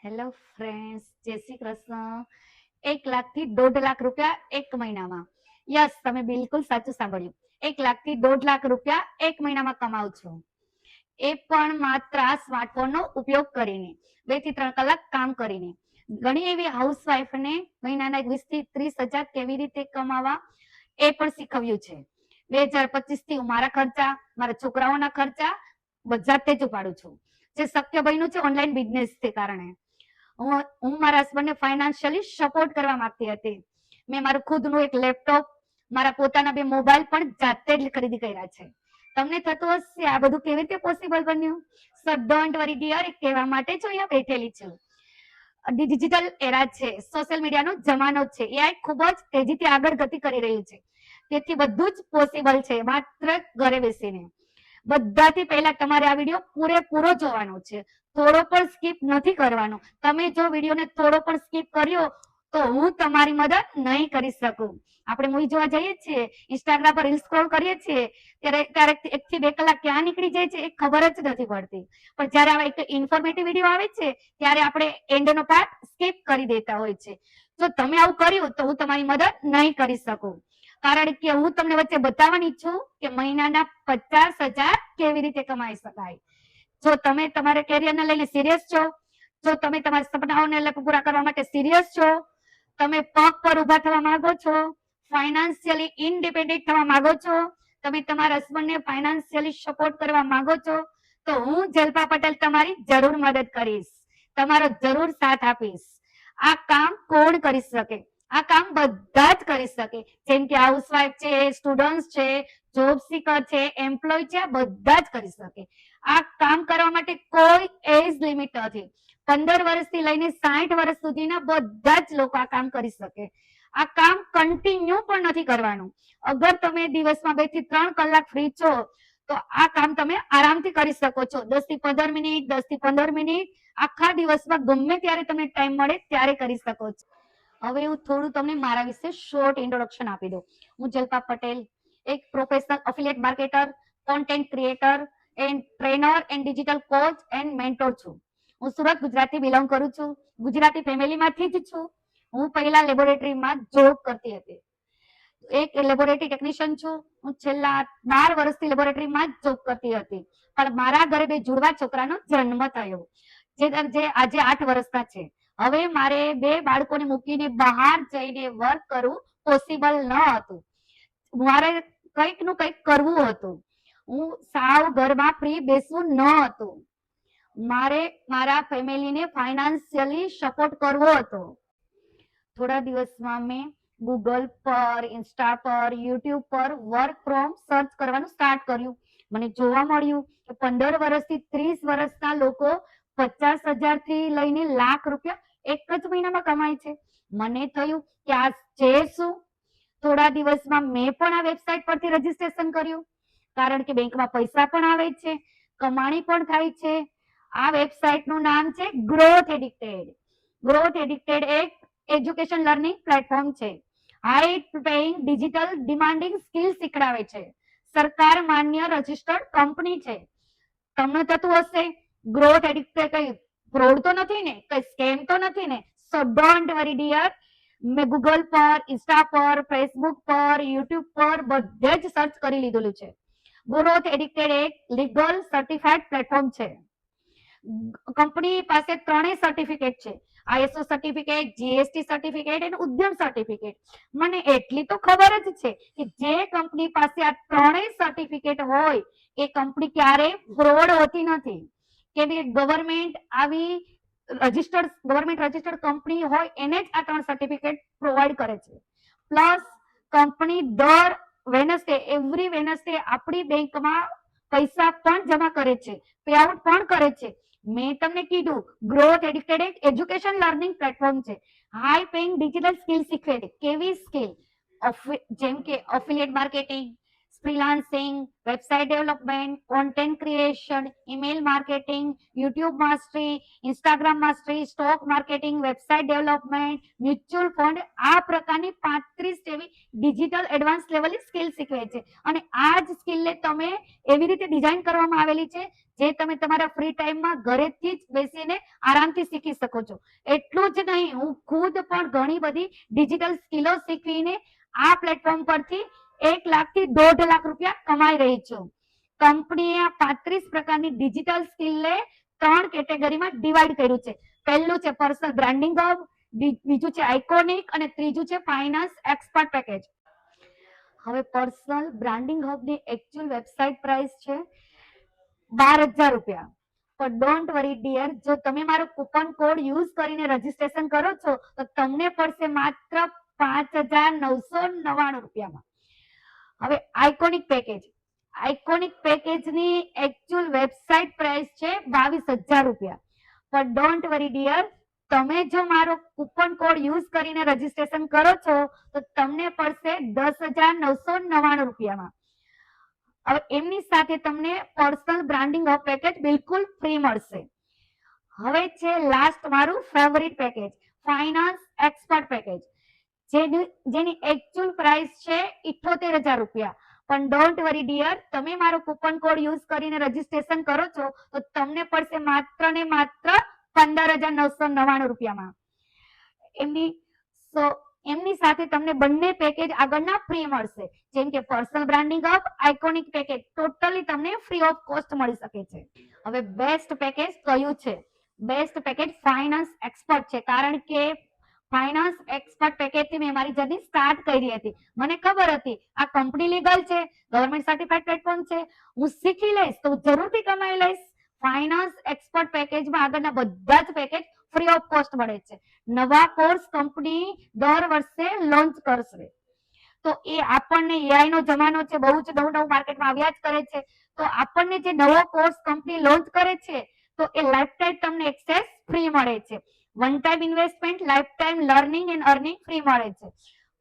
Hello friends, જય શ્રી કૃષ્ણ. 1 લાખ થી 1.5 લાખ રૂપિયા એક મહિનામાં. યસ, તમે બિલકુલ સાચું સાંભળ્યું. 1 લાખ થી 1.5 લાખ રૂપિયા એક મહિનામાં કમાવ છો, એ પણ માત્ર આ સ્માર્ટફોનનો ઉપયોગ કરીને, 2 થી 3 કલાક કામ કરીને. ઘણી એવી હાઉસવાઈફને મહિનાના 20 થી 30 હજાર કેવી રીતે કમાવા એ પણ શીખવ્યું છે. 2025 થી હું મારા ખર્ચા, મારા છોકરાઓના ખર્ચા બધા જ ઉપાડું છું, જે શક્ય બન્યું છે ઓનલાઈન બિઝનેસ કારણે. હું મારા હસબન્ડને ફાઇનાન્શિયલી સપોર્ટ કરવા માંગતી હતી. મેં મારું ખુદનું એક લેપટોપ, મારા પોતાના 2 મોબાઈલ પણ જાતે જ ખરીદી કર્યા છે. તમને થતું હશે આ બધું કેવી રીતે પોસિબલ બન્યું? સો ડોન્ટ વરી ડિયર, કહેવા માટે જ અહીંયા બેઠેલી છું. ડિજિટલ એરા છે, સોશિયલ મીડિયાનો જમાનો છે, એઆઈ ખૂબ જ તેજીથી આગળ ગતિ કરી રહ્યું છે. તેથી બધું જ પોસિબલ છે માત્ર ઘરે બેસીને. બધાથી પહેલા તમારે આ વિડીયો પૂરેપૂરો જોવાનો છે, થોડો પણ સ્કીપ નથી કરવાનો. તમે જો વિડીયોને થોડો પણ સ્કીપ કર્યો તો હું તમારી મદદ નહીં કરી શકું. આપણે મૂવી જોવા જઈએ છીએ, ઇન્સ્ટાગ્રામ પર રીલ સ્ક્રોલ કરીએ છીએ, ત્યારે 1 થી 2 કલાક ક્યાં નીકળી જાય છે એ ખબર જ નથી પડતી. પણ જયારે આવા એક ઇન્ફોર્મેટિવ વિડીયો આવે છે ત્યારે આપણે એન્ડનો પાર્ટ સ્કીપ કરી દેતા હોય છે. જો તમે આવું કર્યું તો હું તમારી મદદ નહીં કરી શકું, કારણ કે હું તમને વચ્ચે બતાવવાની છું કે મહિનાના 50,000 કેવી રીતે કમાઈ શકાય. જો તમે તમારા કેરિયરને લઈને સિરિયસ છો, જો તમે તમારા સપનાઓને પૂરા કરવા માટે સિરિયસ છો, તમે પગ પર ઉભા થવા માંગો છો, ફાઇનાન્શિયલી ઇન્ડિપેન્ડન્ટ થવા માંગો છો, તમે તમારા હસબન્ડને ફાઇનાન્શિયલી સપોર્ટ કરવા માંગો છો, તો હું જલ્પા પટેલ તમારી જરૂર મદદ કરીશ, તમારો જરૂર સાથ આપીશ. આ કામ કોણ કરી શકે? આ કામ બધા જ કરી શકે, જેમ કે હાઉસવાઈફ છે, સ્ટુડન્ટ છે, જોબ સીકર છે, એમ્પ્લોય છે, આ બધા જ કરી શકે. આ કામ કરવા માટે કોઈ એજ લિમિટ નથી. 15 વર્ષથી લઈને 60 વર્ષ સુધીના બધા જ લોકો આ કામ કરી શકે. આ કામ કન્ટિન્યુ પણ નથી કરવાનું. અગર તમે દિવસમાં 2 થી 3 કલાક ફ્રી છો તો આ કામ તમે આરામથી કરી શકો છો. 10 થી 15 મિનિટ, 10 થી 15 મિનિટ આખા દિવસમાં ગમે ત્યારે તમને ટાઈમ મળે ત્યારે કરી શકો છો. હવે હું થોડું તમને મારા વિશે શોર્ટ ઇન્ટ્રોડક્શન આપી દઉં. હું જલ્પા પટેલ એક professional affiliate marketer, content creator and trainer and digital coach and mentor છું. હું સુરત, ગુજરાતથી બિલોંગ કરું છું. ગુજરાતી ફેમિલીમાંથી જ છું. હું પહેલા લેબોરેટરીમાં જોબ કરતી હતી, એક લેબોરેટરી ટેકનિશિયન છું. હું છેલ્લા 12 વર્ષથી લેબોરેટરીમાં જ જોબ કરતી હતી, પણ મારા ઘરે 2 જુડવા છોકરાનો જન્મ થયો, જે આજે 8 વર્ષના છે. હવે મારે 2 બાળકોને મૂકીને બહાર જઈને વર્ક કરવું પોસિબલ ન હતું. મારે કંઈક નું કંઈક કરવું હતું. હું સાવ ઘરમાં ફ્રી બેસવું ન હતું. મારે મારા ફેમિલીને ફાઇનાન્શિયલી સપોર્ટ કરવો હતો. થોડા દિવસમાં મેં ગૂગલ પર, ઇન્સ્ટા પર, યુટ્યુબ પર વર્ક ફ્રોમ સર્ચ કરવાનું સ્ટાર્ટ કર્યું. મને જોવા મળ્યું કે 15 વર્ષથી 30 વર્ષના લોકો 50,000 થી લઈને લાખ રૂપિયા એક જ મહિનામાં કમાય છે. મને થયું કે આ છે શું? થોડા દિવસમાં મેં પણ આ વેબસાઇટ પરથી રજીસ્ટ્રેશન કર્યું, કારણ કે બેંકમાં પૈસા પણ આવે છે, કમાણી પણ થાય છે. આ વેબસાઇટનું નામ છે ગ્રોથ એડિક્ટેડ. ગ્રોથ એડિક્ટેડ એક એજ્યુકેશન લર્નિંગ પ્લેટફોર્મ છે. High paying digital demanding skill શીખડાવે છે. સરકાર માન્ય રજિસ્ટર્ડ કંપની છે. તમને થતું હશે ગ્રોથ એડિક્ટેડ કઈ ફ્રોડ તો નથી ને, કઈ સ્કેમ તો નથી ને? સો ડોન્ટ વરી ડિયર, મેં ગૂગલ પર, ઇન્સ્ટા પર, ફેસબુક પર, યુટ્યુબ પર બધે જ સર્ચ કરી લીધેલું છે. ગ્રોથ એડિક્ટેડ એક લીગલ સર્ટિફાઈડ પ્લેટફોર્મ છે. કંપની પાસે 3 સર્ટિફિકેટ છે, આઈએસઓ સર્ટિફિકેટ, જીએસટી સર્ટિફિકેટ અને ઉદ્યમ સર્ટિફિકેટ. મને એટલી તો ખબર જ છે કે જે કંપની પાસે આ 3 સર્ટિફિકેટ હોય એ કંપની ક્યારેય ફ્રોડ હોતી નથી, કે ગવર્મેન્ટ આવી ગવર્મેન્ટ રજિસ્ટર્ડ કંપની હોય એને જ આ 3 સર્ટિફિકેટ પ્રોવાઈડ કરે છે. પ્લસ કંપની દર વેનસડે, એવરી વેનસડે આપણી બેંકમાં પૈસા પણ જમા કરે છે, પે આઉટ પણ કરે છે. મેં તમને કીધું ગ્રોથ એડિક્ટેડ એક એજ્યુકેશન લર્નિંગ પ્લેટફોર્મ છે. હાઈ પેઇંગ ડિજિટલ સ્કિલ શીખવે છે. કેવી સ્કિલ? જેમ કે અફિલિએટ marketing, freelancing, website development, content creation, email marketing, YouTube mastery, Instagram mastery, stock marketing, website development, mutual fund, આ પ્રકારની 35 જેવી ડિજિટલ એડવાન્સ લેવલની સ્કિલ શીખવે છે. અને આ જ સ્કિલને તમે એવી રીતે ડિઝાઇન કરવામાં આવેલી છે જે તમે તમારા ફ્રી ટાઈમમાં ઘરેથી જ બેસીને આરામથી શીખી શકો છો. એટલું જ નહીં, હું ખુદ પણ ઘણી બધી ડિજિટલ સ્કિલો શીખવીને આ પ્લેટફોર્મ પરથી 1 લાખથી 1.5 લાખ રૂપિયા કમાઈ રહી છું. કંપનીએ આ 35 પ્રકારની ડિજિટલ સ્કિલને 3 કેટેગરીમાં ડિવાઈડ કર્યું છે. પહેલું છે પર્સનલ બ્રાન્ડિંગ હબ, બીજું છે આઇકોનિક અને ત્રીજું છે ફાઇનાન્સ એક્સપર્ટ પેકેજ. હવે પર્સનલ બ્રાન્ડિંગ હબની એકચ્યુઅલ વેબસાઇટ પ્રાઇસ છે 12,000 રૂપિયા. પણ ડોન્ટ વરી ડિયર, જો તમે મારો કૂપન કોડ યુઝ કરીને રજીસ્ટ્રેશન કરો છો તો તમને પડશે માત્ર 5,999 રૂપિયામાં. હવે આઇકોનિક પેકેજ, આઇકોનિક પેકેજની એકચ્યુઅલ વેબસાઇટ પ્રાઇસ છે 22,000 રૂપિયા. પણ ડોન્ટ વરી ડિયર, તમે જો મારો કૂપન કોડ યુઝ કરીને રજીસ્ટ્રેશન કરો છો તો તમને પડશે 10,999 રૂપિયામાં. હવે એમની સાથે તમને પર્સનલ બ્રાન્ડિંગ હબ પેકેજ બિલકુલ ફ્રી મળશે. હવે છે લાસ્ટ મારું favourite package, finance expert package, જેની એકચ્યુઅલ પ્રાઇસ છે 78,000 રૂપિયા. પણ ડોન્ટ વરી ડિયર, તમે મારો કૂપન કોડ યુઝ કરીને રજીસ્ટ્રેશન કરો છો તો તમને પડશે માત્ર ને માત્ર 15,999 રૂપિયામાં. એમની સાથે તમને બંને પેકેજ આગળના ફ્રી મળશે, જેમ કે personal branding hub, iconic package totally તમને ફ્રી ઓફ કોસ્ટ મળી શકે છે. હવે બેસ્ટ પેકેજ કયું છે? બેસ્ટ પેકેજ ફાઇનાન્સ એક્સપર્ટ છે, કારણ કે ફાઇનાન્સ એક્સપર્ટ પેકેજ થી મેં મારી જર્ની સ્ટાર્ટ કરી હતી. મને ખબર હતી આ કંપની લીગલ છે, ગવર્મેન્ટ સર્ટિફાઈડ પ્લેટફોર્મ છે, હું શીખી લઈશ તો જરૂરથી કમાઈ લઈશ. ફાઇનાન્સ એક્સપર્ટ પેકેજમાં આગળના બધા જ પેકેજ ફ્રી ઓફ કોસ્ટ મળે છે. નવા કોર્સ કંપની દર વર્ષે લોન્ચ કરશે, તો એ આપણને એઆઈ નો જમાનો છે, બહુ જ નવું માર્કેટમાં આવ્યા જ કરે છે. તો આપણને જે નવો કોર્સ કંપની લોન્ચ કરે છે તો એ લાઈફ ટાઈમ તમને એક્સેસ ફ્રી મળે છે. One time investment, life time learning and earning free મળે છે.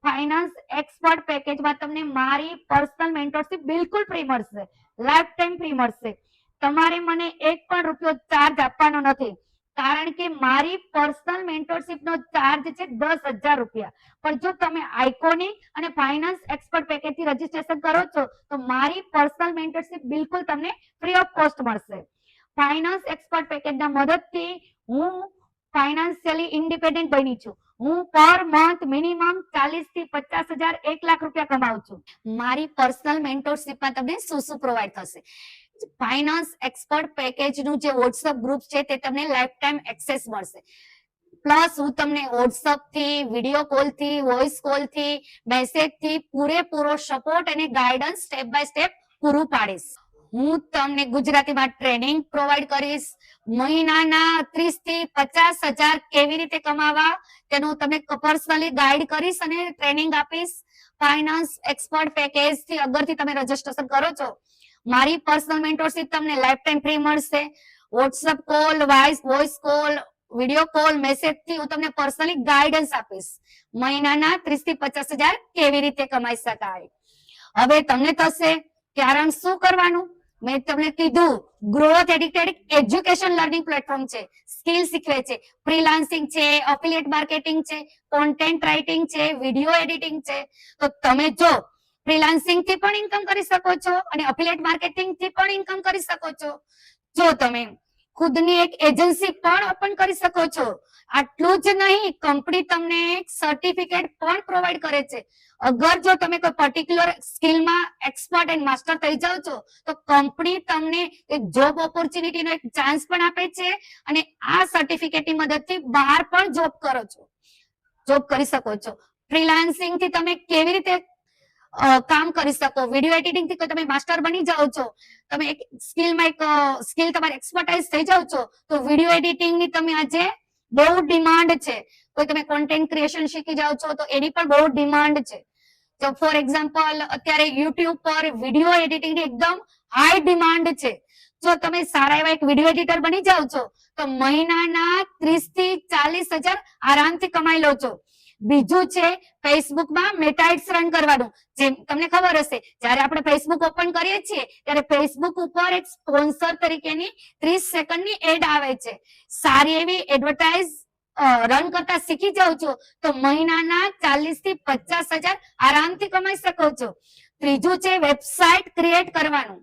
ફાઇનાન્સ એક્સપર્ટ પેકેજમાં તમને મારી પર્સનલ મેન્ટરશિપ બિલકુલ ફ્રી મળશે, લાઈફ ટાઈમ ફ્રી મળશે. તમારે મને 1 પણ રૂપિયો ચાર્જ આપવાનો નથી, કારણ કે મારી પર્સનલ મેન્ટરશિપ નો ચાર્જ છે 10,000 રૂપિયા. પણ જો તમે આઇકોનિક અને ફાઇનાન્સ એક્સપર્ટ પેકેજ થી રજીસ્ટ્રેશન કરો છો તો મારી પર્સનલ મેન્ટરશિપ બિલકુલ તમને ફ્રી ઓફ કોસ્ટ મળશે. ફાઇનાન્સ એક્સપર્ટ પેકેજના મદદથી હું ફાઇનાન્શિયલી ઇન્ડિપેન્ડન્ટ બની છું. હું પર મંથ મિનિમમ 40,000 થી 50,000 1 લાખ રૂપિયા કમાઉં છું. મારી પર્સનલ મેન્ટરશિપમાં તમને શું શું પ્રોવાઈડ થશે? ફાઇનાન્સ એક્સપર્ટ પેકેજનું જે વોટ્સઅપ ગ્રુપ છે તે તમને લાઈફ ટાઈમ એક્સેસ મળશે. પ્લસ હું તમને વોટ્સઅપ થી, વિડીયો કોલ થી, વોઇસ કોલ થી, મેસેજ થી પૂરેપૂરો સપોર્ટ અને ગાઈડન્સ સ્ટેપ બાય સ્ટેપ પૂરું પાડીશ. હું તમને ગુજરાતીમાં ટ્રેનિંગ પ્રોવાઈડ કરીશ. મહિનાના 30,000 થી 50,000 કેવી રીતે કમાવા તેનું તમને પર્સનલી ગાઈડ કરીશ અને ટ્રેનિંગ આપીશ. ફાઇનાન્સ એક્સપર્ટ પેકેજ થી અગરથી તમે રજીસ્ટ્રેશન કરો છો, મારી પર્સનલ મેન્ટરશિપ તમને લાઈફ ટાઈમ ફ્રી મળશે. WhatsApp call, voice call, video call, message થી હું તમને પર્સનલી ગાઈડન્સ આપીશ. મહિનાના 30,000 થી 50,000 કેવી રીતે કમાઈ શકાય. હવે તમને થશે કે આરામ શું કરવાનું? મેં તમને કીધું growth edited education learning platform છે, સ્કિલ શીખવે છે, ફ્રીલાન્સિંગ છે, એફિલિએટ માર્કેટિંગ છે, કોન્ટેન્ટ રાઇટિંગ છે, વિડીયો એડિટિંગ છે. તો તમે જો ફ્રીલાન્સિંગ થી પણ ઇન્કમ કરી શકો છો અને એફિલિએટ માર્કેટિંગ થી પણ ઇન્કમ કરી શકો છો. જો તમે ખુદની એક એજન્સી પણ ઓપન કરી શકો છો. આટલું જ નહીં, કંપની તમને એક સર્ટિફિકેટ પણ પ્રોવાઈડ કરે છે. અગર જો તમે કોઈ પર્ટિક્યુલર સ્કિલમાં એક્સપર્ટ એન્ડ માસ્ટર થઈ જાવ છો તો કંપની તમને એક જોબ ઓપોર્ચ્યુનિટીનો એક ચાન્સ પણ આપે છે અને આ સર્ટિફિકેટની મદદથી બહાર પણ જોબ કરી શકો છો. ફ્રીલાન્સિંગ થી તમે કેવી રીતે કામ કરી શકો? વિડીયો એડિટિંગ થી તમે માસ્ટર બની જાઓ છો, તમે એક સ્કિલ તમારી એક્સપર્ટાઇઝ થઈ જાઓ છો તો વિડીયો એડિટિંગ ની તમે આજે બહુ ડિમાન્ડ છે. કોઈ તમે કોન્ટેન્ટ ક્રિએશન શીખી જાઓ છો તો એની પણ બહુ ડિમાન્ડ છે. તો ફોર એક્ઝામ્પલ અત્યારે યુટ્યુબ પર વિડીયો એડિટિંગ ની એકદમ હાઈ ડિમાન્ડ છે. જો તમે સારા એવા એક વિડીયો એડિટર બની જાઓ છો તો મહિનાના 30,000 થી 40,000 આરામથી કમાઈ લો છો. બીજું છે ફેસબુકમાં મેટાઇટ્સ રન કરવાનું. જેમ તમને ખબર હશે, જ્યારે આપણે ફેસબુક ઓપન કરીએ છીએ ત્યારે ફેસબુક ઉપર એક સ્પોન્સર તરીકેની 30 સેકન્ડની એડ આવે છે. સારી એવી એડવર્ટાઇઝ રન કરતા શીખી જાવ છો તો મહિનાના 40 થી 50,000 આરામથી કમાઈ શકો છો. ત્રીજું છે વેબસાઇટ ક્રિએટ કરવાનું.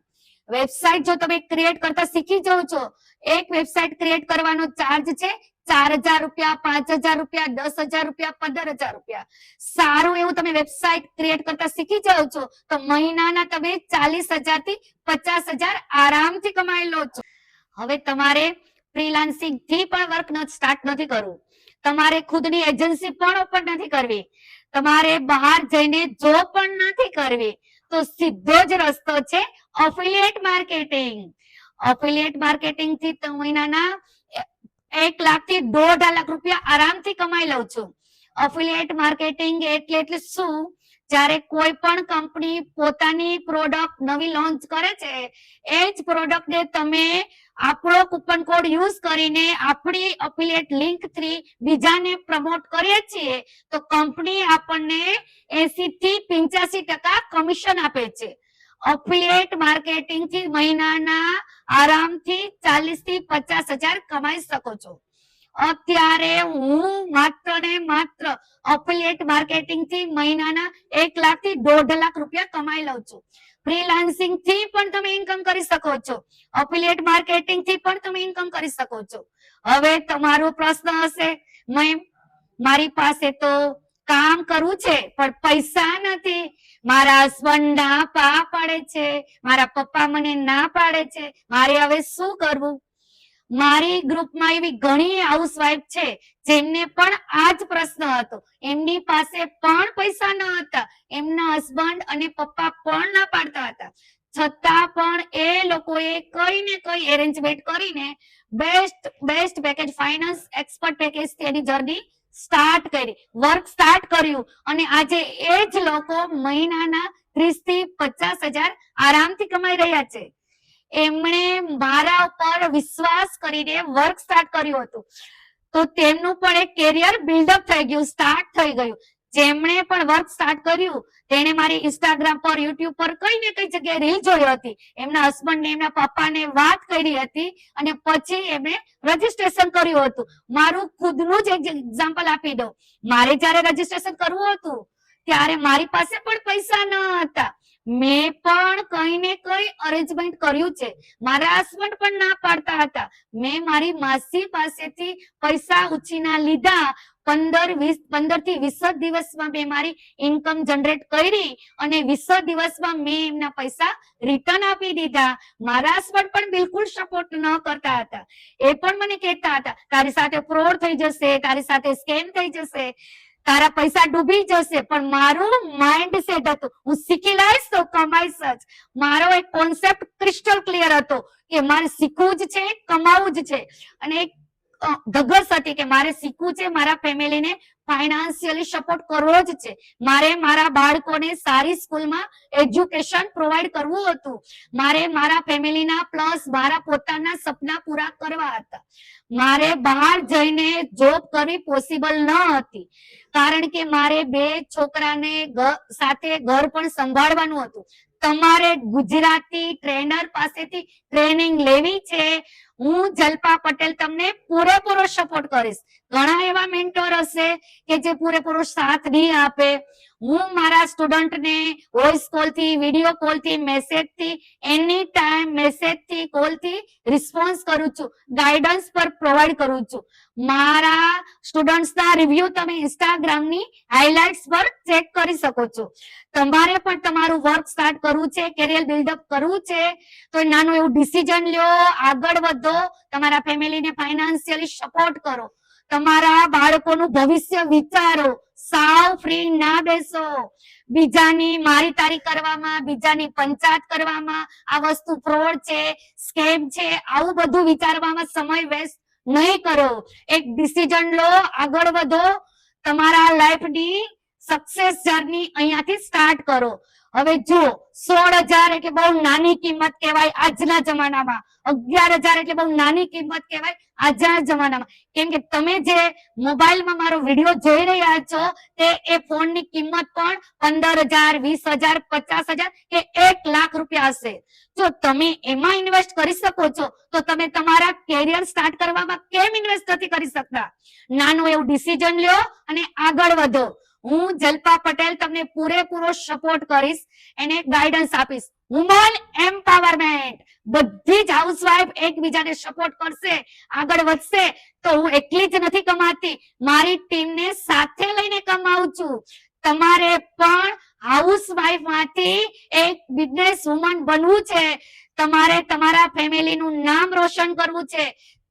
વેબસાઇટ જો તમે ક્રિએટ કરતા શીખી જાવ છો, એક વેબસાઇટ ક્રિએટ કરવાનો ચાર્જ છે 4,000 રૂપિયા, 5,000 રૂપિયા, 10,000 રૂપિયા, 15,000 રૂપિયા. સારું એવું તમે વેબસાઇટ ક્રિએટ કરતા શીખી જાવ છો તો મહિનાના તમે 40,000 થી 50,000 આરામથી કમાઈ લો છો. હવે તમારે ફ્રીલાન્સિંગ થી પણ વર્ક સ્ટાર્ટ નથી કરવું, તમારે ખુદની એજન્સી પણ ઓપન નથી કરવી, તમારે બહાર જઈને જોબ પણ નથી કરવી, તો સીધો જ રસ્તો છે એફિલિએટ માર્કેટિંગ. એફિલિએટ માર્કેટિંગ થી મહિનાના 1 લાખ થી 1.5 લાખ રૂપિયા આરામથી કમાઈ લઉં છું. એફિલિએટ માર્કેટિંગ એટલે શું? જ્યારે કોઈ પણ કંપની પોતાની પ્રોડક્ટ નવી લોન્ચ કરે છે, એ જ પ્રોડક્ટને તમે આપણો કૂપન કોડ યુઝ કરીને આપણી એફિલિએટ લિંક થી બીજાને પ્રમોટ કરીએ છીએ તો કંપની આપણને 80 થી 85% કમિશન આપે છે. એફિલિએટ માર્કેટિંગ થી મહિનાના આરામથી 40 થી 50,000 કમાઈ શકો છો. અત્યારે હું માત્ર ને માત્ર એફિલિએટ માર્કેટિંગ થી મહિનાના 1 લાખ થી 1.5 લાખ રૂપિયા કમાઈ લઉં છું. ફ્રીલાન્સિંગ થી પણ તમે ઇન્કમ કરી શકો છો, એફિલિએટ માર્કેટિંગ થી પણ તમે ઇન્કમ કરી શકો છો. હવે તમારો પ્રશ્ન હશે, મારી પાસે તો કામ કરવું છે પણ પૈસા નથી, મારા હસબન્ડ ના પાડે છે, મારા પપ્પા મને ના પાડે છે, મારે હવે શું કરવું? મારી ગ્રુપમાં એવી ઘણી હાઉસવાઈફ છે જેમને પણ આ જ પ્રશ્ન હતો. એમની પાસે પણ પૈસા ન હતા, એમના હસબન્ડ અને પપ્પા પણ ના પાડતા હતા, છતાં પણ એ લોકોએ કઈ ને કઈ એરેન્જમેન્ટ કરીને best package finance expert package તેની જર્ની સ્ટાર્ટ કરી, વર્ક સ્ટાર્ટ કર્યું અને આજે એ જ લોકો મહિનાના 30 થી 50,000 આરામથી કમાઈ રહ્યા છે. એમણે મારા ઉપર વિશ્વાસ કરીને વર્ક સ્ટાર્ટ કર્યું હતું તો તેમનું પણ એક કેરિયર બિલ્ડઅપ થઈ ગયું, સ્ટાર્ટ થઈ ગયું. જેમણે પણ વર્ક સ્ટાર્ટ કર્યું તેને મારી ઇન્સ્ટાગ્રામ પર, યુટ્યુબ પર કઈ ને કઈ જગ્યાએ રીલ જોઈ હતી, એમના હસબન્ડ ને એમના પપ્પાને વાત કરી હતી અને પછી એમણે રજીસ્ટ્રેશન કર્યું હતું. મારું ખુદનું જ એક્ઝામ્પલ આપી દઉં. મારે જયારે રજીસ્ટ્રેશન કરવું હતું ત્યારે મારી પાસે પણ પૈસા ન હતા, મેં પણ કઈ ને કઈ અરેન્જમેન્ટ કર્યું છે. મારા હસબન્ડ પણ ના પાડતા હતા, મેં મારી માસી પાસેથી પૈસા ઉછીના લીધા. 15 થી 20 દિવસમાં મેં મારી ઇન્કમ જનરેટ કરી અને 20 દિવસમાં મેં એમના પૈસા રિટર્ન આપી દીધા. મારા હસબન્ડ પણ બિલકુલ સપોર્ટ ન કરતા હતા, એ પણ મને કહેતા હતા તારી સાથે ફ્રોડ થઈ જશે, તારી સાથે સ્કેમ થઈ જશે, તારા પૈસા ડૂબી જશે. પણ મારું માઇન્ડ સેટ હતું હું શીખી લઈશ તો કમાઈશ જ. મારો એક કોન્સેપ્ટ ક્રિસ્ટલ ક્લિયર હતો કે મારે શીખવું જ છે, કમાવું જ છે. અને એક ધગસ હતી કે મારે શીખવું છે, મારા ફેમિલીને ફાઇનાન્શિયલી સપોર્ટ કરવો જ છે, મારે મારા બાળકોને સારી સ્કૂલમાં એજ્યુકેશન પ્રોવાઈડ કરવું હતું, મારે મારા ફેમિલીના પ્લસ મારા પોતાના સપના પૂરા કરવા હતા. મારે બહાર જઈને જોબ કરવી પોસિબલ ન હતી કારણ કે મારે 2 છોકરાને સાથે ઘર પણ સંભાળવાનું હતું. તમારે ગુજરાતી ટ્રેનર પાસેથી ટ્રેનિંગ લેવી છે, હું જલ્પા પટેલ તમને પૂરેપૂરો સપોર્ટ કરીશ. ઘણા એવા મેન્ટોર હશે કે જે પૂરેપૂરો સાથ નહીં આપે. હું મારા સ્ટુડન્ટને વોઇસ કોલ થી, વિડીયો કોલ થી, મેસેજ થી, એની ટાઈમ મેસેજ થી, કોલ થી રિસ્પોન્સ કરું છું, ગાઈડન્સ પર પ્રોવાઈડ કરું છું. મારા સ્ટુડન્ટ્સના રિવ્યુ તમે ઇન્સ્ટાગ્રામની હાઇલાઇટ્સ પર ચેક કરી શકો છો. તમારે પણ તમારું વર્ક સ્ટાર્ટ કરવું છે, કેરિયર બિલ્ડઅપ કરવું છે તો નાનું એવું ડિસિઝન લ્યો, આગળ વધો, તમારા ફેમિલીને ફાઇનાન્શિયલી સપોર્ટ કરો, તમારા બાળકોનું ભવિષ્ય વિચારો, સાવ ફ્રી ના બેસો. બીજાની મારી તારી કરવામાં, બીજાની પંચાયત કરવામાં, આ વસ્તુ ફ્રોડ છે, સ્કેમ છે, આવું બધું વિચારવામાં સમય વેસ્ટ નહીં કરો. એક ડિસિઝન લો, આગળ વધો, તમારા લાઈફની સક્સેસ જર્ની અહીંયાથી સ્ટાર્ટ કરો. હવે જો 16,000 એટલે બહુ નાની કિંમત કહેવાય આજના જમાનામાં. 11,000 એટલે બહુ નાની કિંમત કહેવાય આજના જમાનામાં. કેમ કે તમે જે મોબાઈલમાં મારો વિડીયો જોઈ રહ્યા છો તે એ ફોનની કિંમત પણ 15,000, 20,000, 50,000 કે 1,00,000 રૂપિયા હશે. જો તમે એમાં ઇન્વેસ્ટ કરી શકો છો તો તમે તમારા કેરિયર સ્ટાર્ટ કરવામાં કેમ ઇન્વેસ્ટ નથી કરી શકતા? નાનું એવું ડિસિઝન લ્યો અને આગળ વધો. હું જલ્પા પટેલ તમને પૂરેપૂરો સપોર્ટ કરીશ, એને ગાઈડન્સ આપીશ. વુમન એમ્પાવરમેન્ટ, બધી જ હાઉસવાઈફ એકબીજાને સપોર્ટ કરશે, આગળ વધશે. તો હું એકલી જ નથી કમાતી, મારી ટીમને સાથે લઈને કમાઉં છું. તમારે પણ હાઉસવાઈફ માંથી એક બિઝનેસ વુમન બનવું છે. તમારે તમારા ફેમિલીનું નામ રોશન કરવું છે.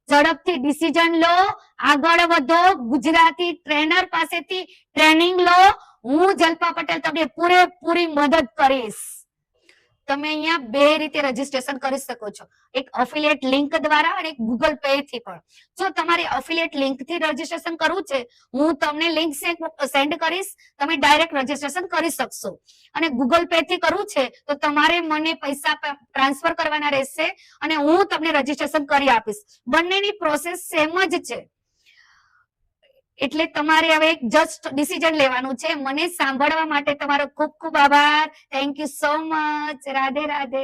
ઝડપથી ડિસિઝન લો, આગળ વધો, ગુજરાતી ટ્રેનર પાસેથી ટ્રેનિંગ લો. હું જલ્પા પટેલ તમને પૂરેપૂરી મદદ કરીશ. તમે અહીંયા બે રીતે રજીસ્ટ્રેશન કરી શકો છો, એક અફિલિએટ લિંક દ્વારા અને એક ગૂગલ પે થી પણ. જો તમારે અફિલિએટ લિંક થી રજીસ્ટ્રેશન કરવું છે, હું તમને લિંક સેન્ડ કરીશ, તમે ડાયરેક્ટ રજીસ્ટ્રેશન કરી શકશો. અને ગૂગલ પે થી કરવું છે તો તમારે મને પૈસા ટ્રાન્સફર કરવાના રહેશે અને હું તમને રજીસ્ટ્રેશન કરી આપીશ. બંનેની પ્રોસેસ સેમ જ છે. એટલે તમારે હવે જસ્ટ ડિસિઝન લેવાનું છે. મને સાંભળવા માટે તમારો ખૂબ ખૂબ આભાર. Thank you so much. Radhe Radhe.